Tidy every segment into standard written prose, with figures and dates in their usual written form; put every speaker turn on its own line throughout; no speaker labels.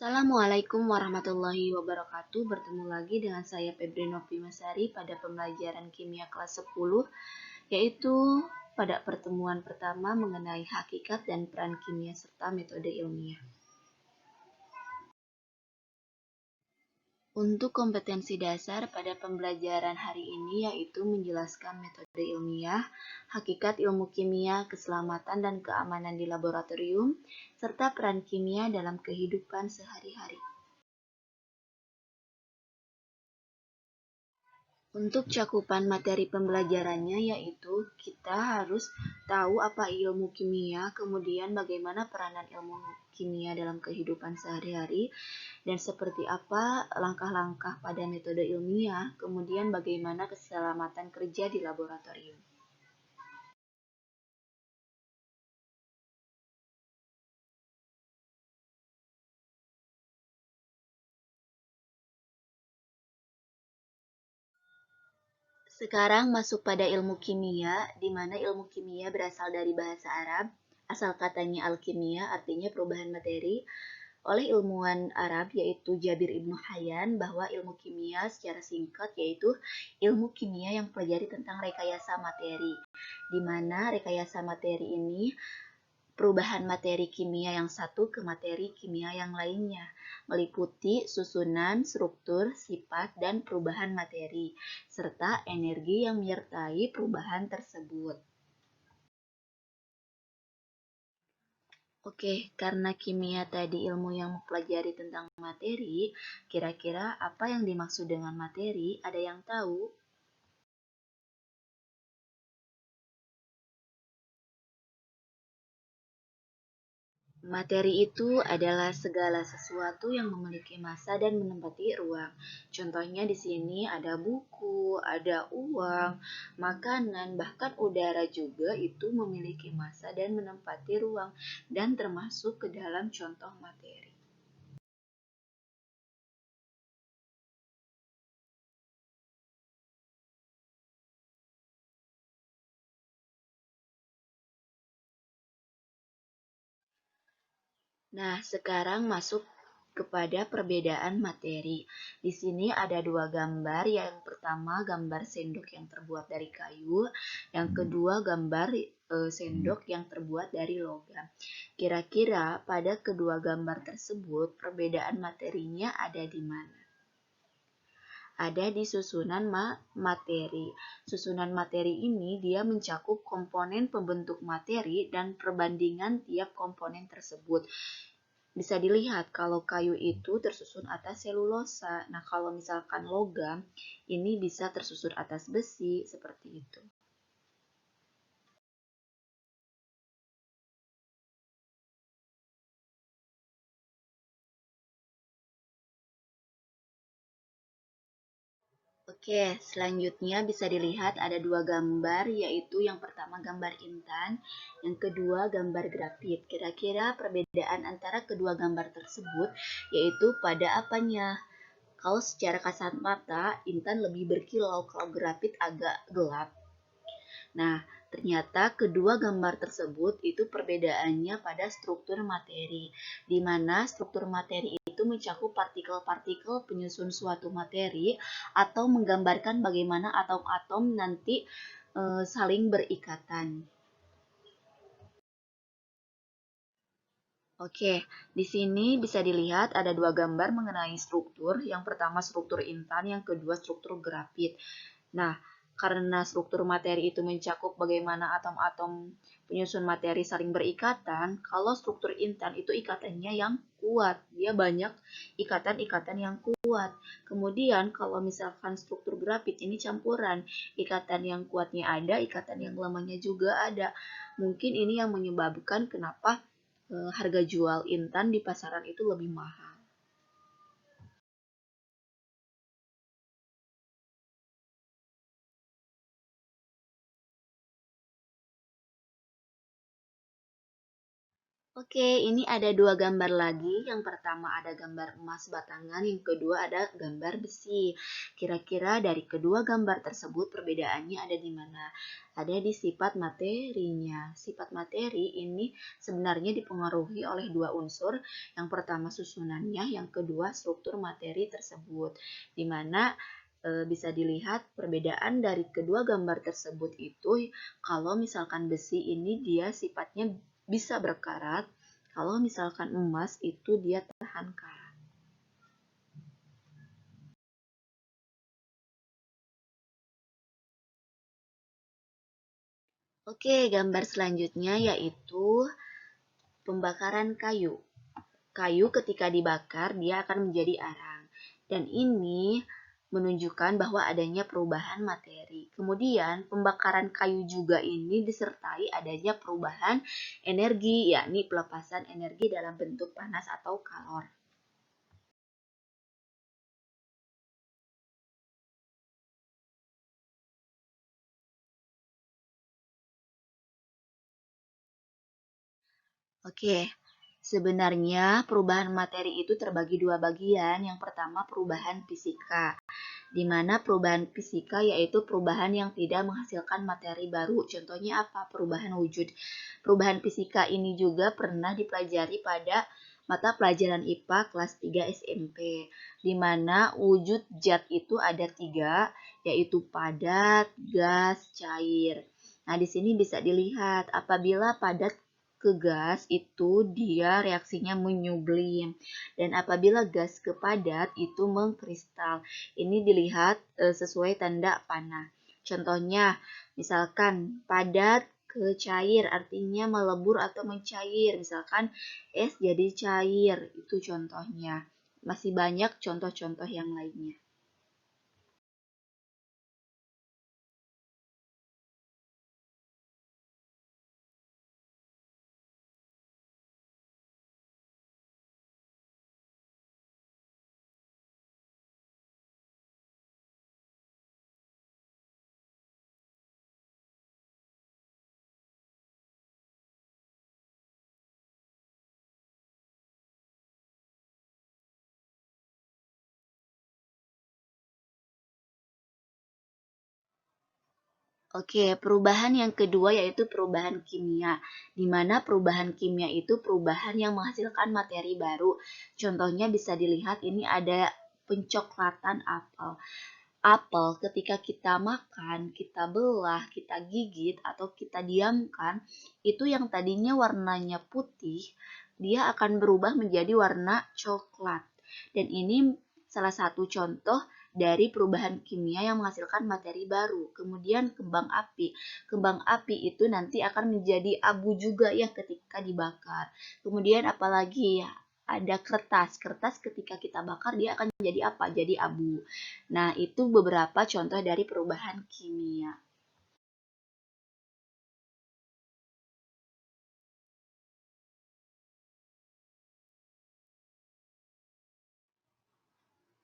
Assalamualaikum warahmatullahi wabarakatuh. Bertemu lagi dengan saya Febri Novi Masari pada pembelajaran kimia kelas 10, yaitu pada pertemuan pertama mengenai hakikat dan peran kimia serta metode ilmiah. Untuk kompetensi dasar pada pembelajaran hari ini yaitu menjelaskan metode ilmiah, hakikat ilmu kimia, keselamatan dan keamanan di laboratorium, serta peran kimia dalam kehidupan sehari-hari. Untuk cakupan materi pembelajarannya yaitu kita harus tahu apa ilmu kimia, kemudian bagaimana peranan ilmu kimia dalam kehidupan sehari-hari, dan seperti apa langkah-langkah pada metode ilmiah, kemudian bagaimana keselamatan kerja di laboratorium. Sekarang masuk pada ilmu kimia, di mana ilmu kimia berasal dari bahasa Arab. Asal katanya alkimia artinya perubahan materi, oleh ilmuwan Arab yaitu Jabir Ibnu Hayyan bahwa ilmu kimia secara singkat yaitu ilmu kimia yang pelajari tentang rekayasa materi, di mana rekayasa materi ini perubahan materi kimia yang satu ke materi kimia yang lainnya, meliputi susunan, struktur, sifat, dan perubahan materi, serta energi yang menyertai perubahan tersebut. Oke, karena kimia tadi ilmu yang mempelajari tentang materi, kira-kira apa yang dimaksud dengan materi? Ada yang tahu? Materi itu adalah segala sesuatu yang memiliki massa dan menempati ruang. Contohnya di sini ada buku, ada uang, makanan, bahkan udara juga itu memiliki massa dan menempati ruang dan termasuk ke dalam contoh materi. Nah, sekarang masuk kepada perbedaan materi. Di sini ada dua gambar. Yang pertama gambar sendok yang terbuat dari kayu, yang kedua gambar sendok yang terbuat dari logam. Kira-kira pada kedua gambar tersebut perbedaan materinya ada di mana? Ada di susunan materi. Susunan materi ini dia mencakup komponen pembentuk materi dan perbandingan tiap komponen tersebut. Bisa dilihat kalau kayu itu tersusun atas selulosa. Nah, kalau misalkan logam, ini bisa tersusun atas besi, seperti itu. Oke, selanjutnya bisa dilihat ada dua gambar, yaitu yang pertama gambar intan, yang kedua gambar grafit. Kira-kira perbedaan antara kedua gambar tersebut yaitu pada apanya? Kalau secara kasat mata, intan lebih berkilau, kalau grafit agak gelap. Nah, ternyata kedua gambar tersebut itu perbedaannya pada struktur materi, di mana struktur materi itu mencakup partikel-partikel penyusun suatu materi atau menggambarkan bagaimana atom-atom nanti saling berikatan. Oke, di sini bisa dilihat ada dua gambar mengenai struktur. Yang pertama struktur intan, yang kedua struktur grafit. Nah, karena struktur materi itu mencakup bagaimana atom-atom penyusun materi saling berikatan, kalau struktur intan itu ikatannya yang kuat, dia banyak ikatan-ikatan yang kuat. Kemudian kalau misalkan struktur grafit ini campuran, ikatan yang kuatnya ada, ikatan yang lemahnya juga ada. Mungkin ini yang menyebabkan kenapa harga jual intan di pasaran itu lebih mahal. Oke, ini ada dua gambar lagi. Yang pertama ada gambar emas batangan, yang kedua ada gambar besi. Kira-kira dari kedua gambar tersebut perbedaannya ada di mana? Ada di sifat materinya. Sifat materi ini sebenarnya dipengaruhi oleh dua unsur. Yang pertama susunannya, yang kedua struktur materi tersebut. Di mana bisa dilihat perbedaan dari kedua gambar tersebut itu kalau misalkan besi ini dia sifatnya bisa berkarat, kalau misalkan emas itu dia tahan karat. Oke, gambar selanjutnya yaitu pembakaran kayu. Kayu ketika dibakar dia akan menjadi arang. Dan ini menunjukkan bahwa adanya perubahan materi. Kemudian pembakaran kayu juga ini disertai adanya perubahan energi, yakni pelepasan energi dalam bentuk panas atau kalor. Oke, sebenarnya perubahan materi itu terbagi dua bagian. Yang pertama perubahan fisika, di mana perubahan fisika yaitu perubahan yang tidak menghasilkan materi baru. Contohnya apa? Perubahan wujud. Perubahan fisika ini juga pernah dipelajari pada mata pelajaran IPA kelas 3 SMP, di mana wujud zat itu ada tiga, yaitu padat, gas, cair. Nah, di sini bisa dilihat apabila padat ke gas itu dia reaksinya menyublim, dan apabila gas ke padat itu mengkristal. Ini dilihat sesuai tanda panah. Contohnya, misalkan padat ke cair artinya melebur atau mencair. Misalkan es jadi cair, itu contohnya. Masih banyak contoh-contoh yang lainnya. Oke, perubahan yang kedua yaitu perubahan kimia, di mana perubahan kimia itu perubahan yang menghasilkan materi baru. Contohnya bisa dilihat ini ada pencoklatan apel. Apel ketika kita makan, kita belah, kita gigit, atau kita diamkan, itu yang tadinya warnanya putih, dia akan berubah menjadi warna coklat. Dan ini salah satu contoh dari perubahan kimia yang menghasilkan materi baru. Kemudian kembang api. Kembang api itu nanti akan menjadi abu juga ya ketika dibakar. Kemudian apalagi ya, ada kertas. Kertas ketika kita bakar dia akan jadi apa? Jadi abu. Nah, itu beberapa contoh dari perubahan kimia.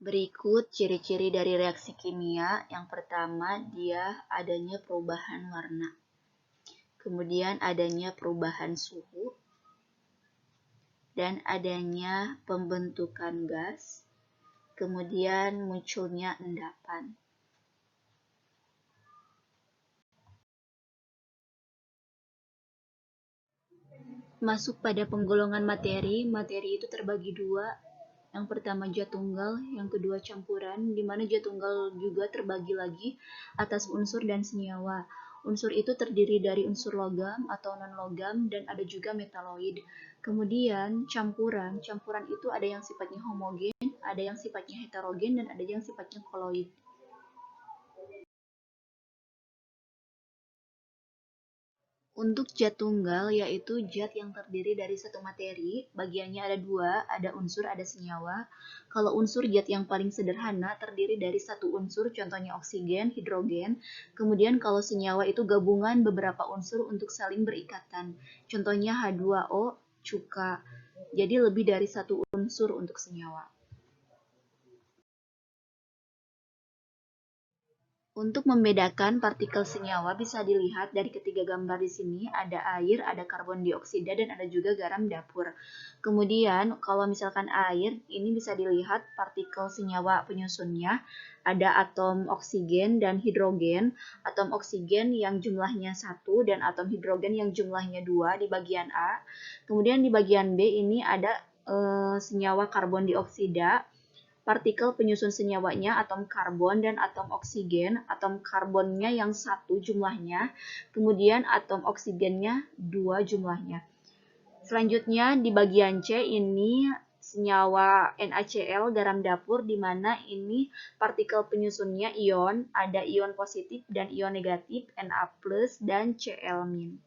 Berikut ciri-ciri dari reaksi kimia. Yang pertama, dia adanya perubahan warna. Kemudian adanya perubahan suhu dan adanya pembentukan gas. Kemudian munculnya endapan. Masuk pada penggolongan materi, materi itu terbagi dua. Yang pertama zat tunggal, yang kedua campuran, di mana zat tunggal juga terbagi lagi atas unsur dan senyawa. Unsur itu terdiri dari unsur logam atau non-logam dan ada juga metaloid. Kemudian campuran, campuran itu ada yang sifatnya homogen, ada yang sifatnya heterogen, dan ada yang sifatnya koloid. Untuk zat tunggal, yaitu zat yang terdiri dari satu materi, bagiannya ada dua, ada unsur, ada senyawa. Kalau unsur zat yang paling sederhana terdiri dari satu unsur, contohnya oksigen, hidrogen. Kemudian kalau senyawa itu gabungan beberapa unsur untuk saling berikatan. Contohnya H2O, cuka. Jadi lebih dari satu unsur untuk senyawa. Untuk membedakan partikel senyawa bisa dilihat dari ketiga gambar di sini, ada air, ada karbon dioksida, dan ada juga garam dapur. Kemudian kalau misalkan air, ini bisa dilihat partikel senyawa penyusunnya, ada atom oksigen dan hidrogen, atom oksigen yang jumlahnya 1 dan atom hidrogen yang jumlahnya 2 di bagian A. Kemudian di bagian B ini ada senyawa karbon dioksida, partikel penyusun senyawanya atom karbon dan atom oksigen, atom karbonnya yang 1 jumlahnya, kemudian atom oksigennya 2 jumlahnya. Selanjutnya di bagian C ini senyawa NaCl garam dapur, di mana ini partikel penyusunnya ion, ada ion positif dan ion negatif, Na+ dan Cl-.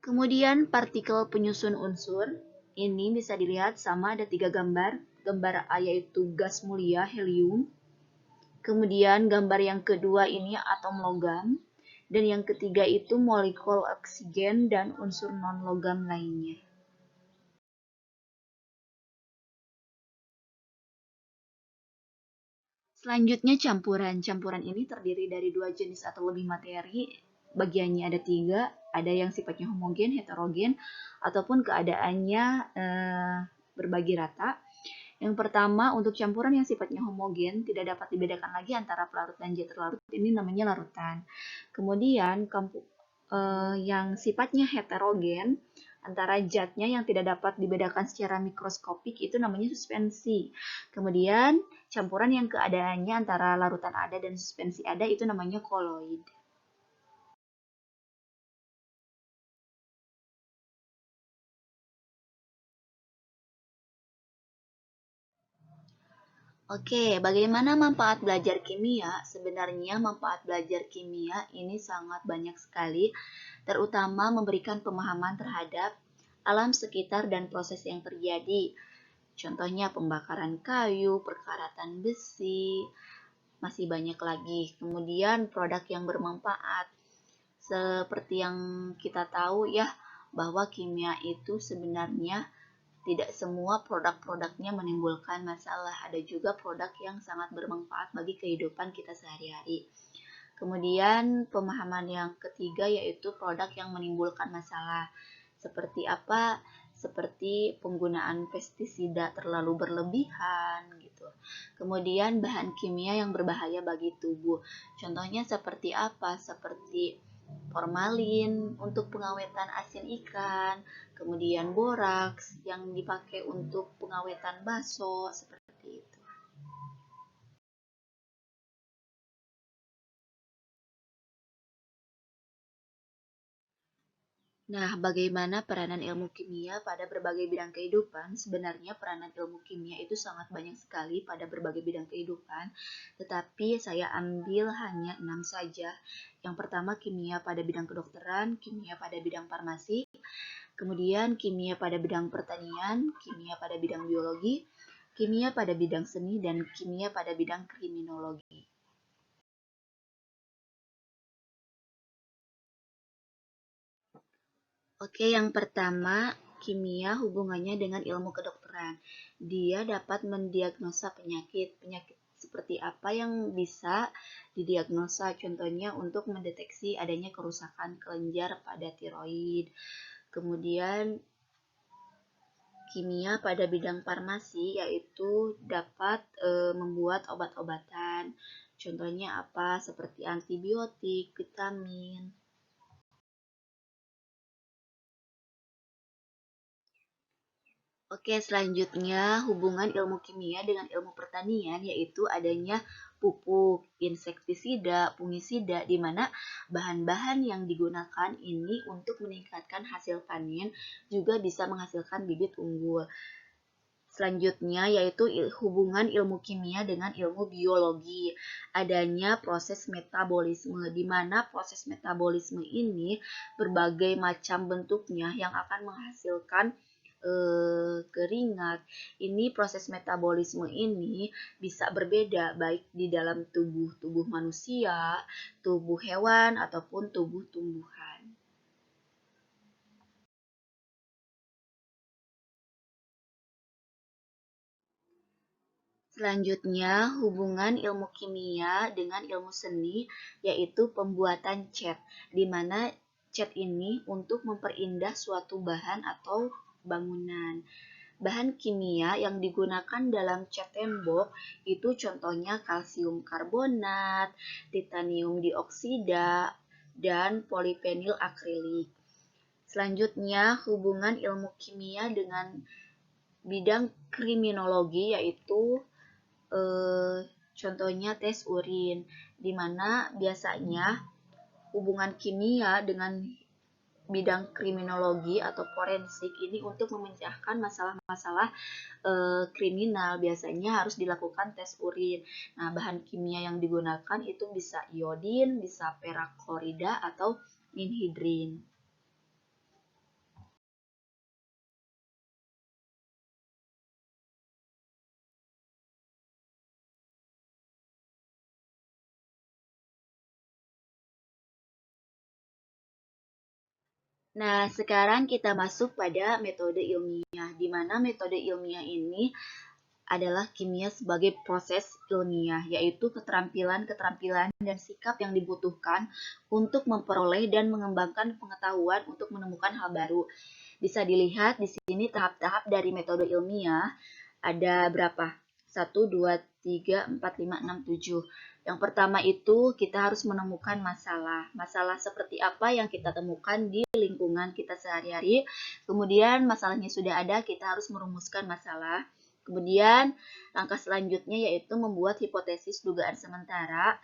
Kemudian partikel penyusun unsur, ini bisa dilihat sama ada 3 gambar. Gambar A yaitu gas mulia helium. Kemudian gambar yang kedua ini atom logam. Dan yang ketiga itu molekul oksigen dan unsur non-logam lainnya. Selanjutnya campuran. Campuran ini terdiri dari 2 jenis atau lebih materi. Bagiannya ada 3, ada yang sifatnya homogen, heterogen, ataupun keadaannya berbagi rata. Yang pertama, untuk campuran yang sifatnya homogen, tidak dapat dibedakan lagi antara pelarut dan zat terlarut, ini namanya larutan. Kemudian, yang sifatnya heterogen, antara zatnya yang tidak dapat dibedakan secara mikroskopik, itu namanya suspensi. Kemudian, campuran yang keadaannya antara larutan ada dan suspensi ada, itu namanya koloid. Oke, bagaimana manfaat belajar kimia? Sebenarnya manfaat belajar kimia ini sangat banyak sekali, terutama memberikan pemahaman terhadap alam sekitar dan proses yang terjadi. Contohnya pembakaran kayu, perkaratan besi, masih banyak lagi. Kemudian produk yang bermanfaat. Seperti yang kita tahu ya, bahwa kimia itu sebenarnya tidak semua produk-produknya menimbulkan masalah. Ada juga produk yang sangat bermanfaat bagi kehidupan kita sehari-hari. Kemudian pemahaman yang ketiga yaitu produk yang menimbulkan masalah. Seperti apa? Seperti penggunaan pestisida terlalu berlebihan gitu. Kemudian bahan kimia yang berbahaya bagi tubuh. Contohnya seperti apa? Seperti formalin untuk pengawetan asin ikan, kemudian boraks yang dipakai untuk pengawetan bakso, seperti itu. Nah, bagaimana peranan ilmu kimia pada berbagai bidang kehidupan? Sebenarnya peranan ilmu kimia itu sangat banyak sekali pada berbagai bidang kehidupan, tetapi saya ambil hanya 6 saja. Yang pertama, kimia pada bidang kedokteran, kimia pada bidang farmasi, kemudian kimia pada bidang pertanian, kimia pada bidang biologi, kimia pada bidang seni, dan kimia pada bidang kriminologi. Oke, yang pertama, kimia hubungannya dengan ilmu kedokteran. Dia dapat mendiagnosa penyakit. Penyakit seperti apa yang bisa didiagnosa? Contohnya untuk mendeteksi adanya kerusakan kelenjar pada tiroid. Kemudian kimia pada bidang farmasi yaitu dapat membuat obat-obatan. Contohnya apa? Seperti antibiotik, vitamin. Oke, selanjutnya hubungan ilmu kimia dengan ilmu pertanian yaitu adanya pupuk, insektisida, fungisida, di mana bahan-bahan yang digunakan ini untuk meningkatkan hasil panen juga bisa menghasilkan bibit unggul. Selanjutnya yaitu hubungan ilmu kimia dengan ilmu biologi. Adanya proses metabolisme, di mana proses metabolisme ini berbagai macam bentuknya yang akan menghasilkan keringat. Ini proses metabolisme ini bisa berbeda baik di dalam tubuh manusia, tubuh hewan, ataupun tubuh tumbuhan. Selanjutnya, hubungan ilmu kimia dengan ilmu seni, yaitu pembuatan cat, di mana cat ini untuk memperindah suatu bahan atau bangunan. Bahan kimia yang digunakan dalam cat tembok itu contohnya kalsium karbonat, titanium dioksida, dan polivinil akrilik. Selanjutnya, hubungan ilmu kimia dengan bidang kriminologi yaitu contohnya tes urin, di mana biasanya hubungan kimia dengan bidang kriminologi atau forensik ini untuk memecahkan masalah-masalah kriminal biasanya harus dilakukan tes urin. Nah, bahan kimia yang digunakan itu bisa iodin, bisa perak klorida atau ninhidrin. Nah, sekarang kita masuk pada metode ilmiah, di mana metode ilmiah ini adalah kimia sebagai proses ilmiah, yaitu keterampilan-keterampilan dan sikap yang dibutuhkan untuk memperoleh dan mengembangkan pengetahuan untuk menemukan hal baru. Bisa dilihat di sini tahap-tahap dari metode ilmiah ada berapa? 1, 2, 3, 4, 5, 6, 7. Yang pertama itu kita harus menemukan masalah. Masalah seperti apa yang kita temukan di lingkungan kita sehari-hari. Kemudian masalahnya sudah ada, kita harus merumuskan masalah. Kemudian langkah selanjutnya yaitu membuat hipotesis dugaan sementara.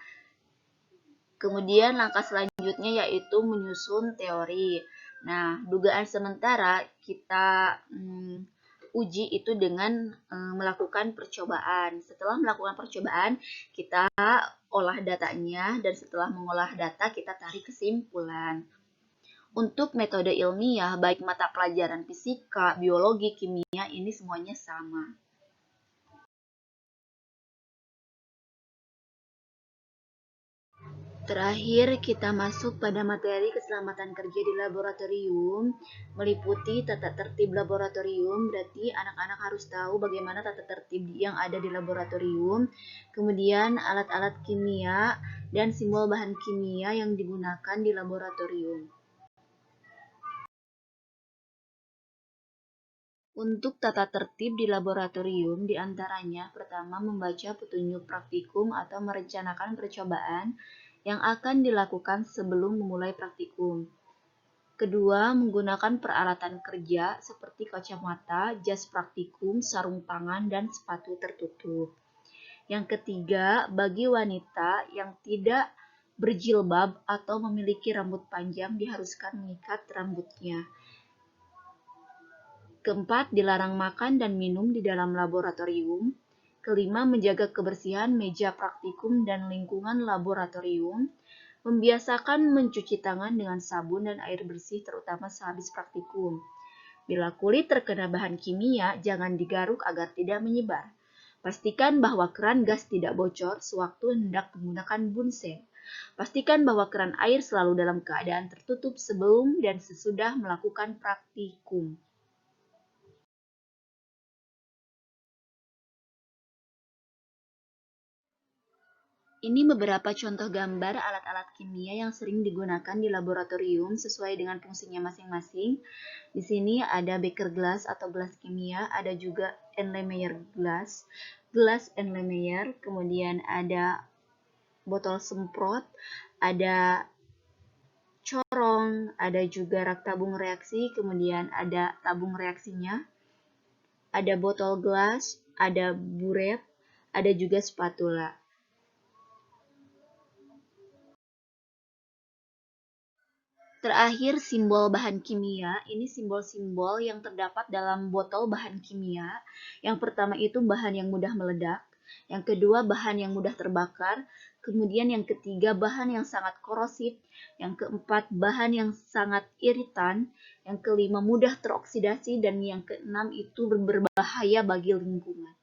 Kemudian langkah selanjutnya yaitu menyusun teori. Nah, dugaan sementara kita uji itu dengan melakukan percobaan. Setelah melakukan percobaan, kita olah datanya, dan setelah mengolah data, kita tarik kesimpulan. Untuk metode ilmiah, baik mata pelajaran fisika, biologi, kimia, ini semuanya sama. Terakhir, kita masuk pada materi keselamatan kerja di laboratorium, meliputi tata tertib laboratorium, berarti anak-anak harus tahu bagaimana tata tertib yang ada di laboratorium, kemudian alat-alat kimia, dan simbol bahan kimia yang digunakan di laboratorium. Untuk tata tertib di laboratorium, diantaranya pertama membaca petunjuk praktikum atau merencanakan percobaan yang akan dilakukan sebelum memulai praktikum. Kedua, menggunakan peralatan kerja seperti kacamata, jas praktikum, sarung tangan, dan sepatu tertutup. Yang ketiga, bagi wanita yang tidak berjilbab atau memiliki rambut panjang diharuskan mengikat rambutnya. Keempat, dilarang makan dan minum di dalam laboratorium. Kelima, menjaga kebersihan meja praktikum dan lingkungan laboratorium. Membiasakan mencuci tangan dengan sabun dan air bersih terutama sehabis praktikum. Bila kulit terkena bahan kimia, jangan digaruk agar tidak menyebar. Pastikan bahwa keran gas tidak bocor sewaktu hendak menggunakan bunsen. Pastikan bahwa keran air selalu dalam keadaan tertutup sebelum dan sesudah melakukan praktikum. Ini beberapa contoh gambar alat-alat kimia yang sering digunakan di laboratorium sesuai dengan fungsinya masing-masing. Di sini ada beker glass atau gelas kimia, ada juga Erlenmeyer gelas Erlenmeyer, kemudian ada botol semprot, ada corong, ada juga rak tabung reaksi, kemudian ada tabung reaksinya, ada botol gelas, ada buret, ada juga spatula. Terakhir, simbol bahan kimia. Ini simbol-simbol yang terdapat dalam botol bahan kimia. Yang pertama itu bahan yang mudah meledak. Yang kedua, bahan yang mudah terbakar. Kemudian yang ketiga, bahan yang sangat korosif. Yang keempat, bahan yang sangat iritan. Yang kelima, mudah teroksidasi. Dan yang keenam itu berbahaya bagi lingkungan.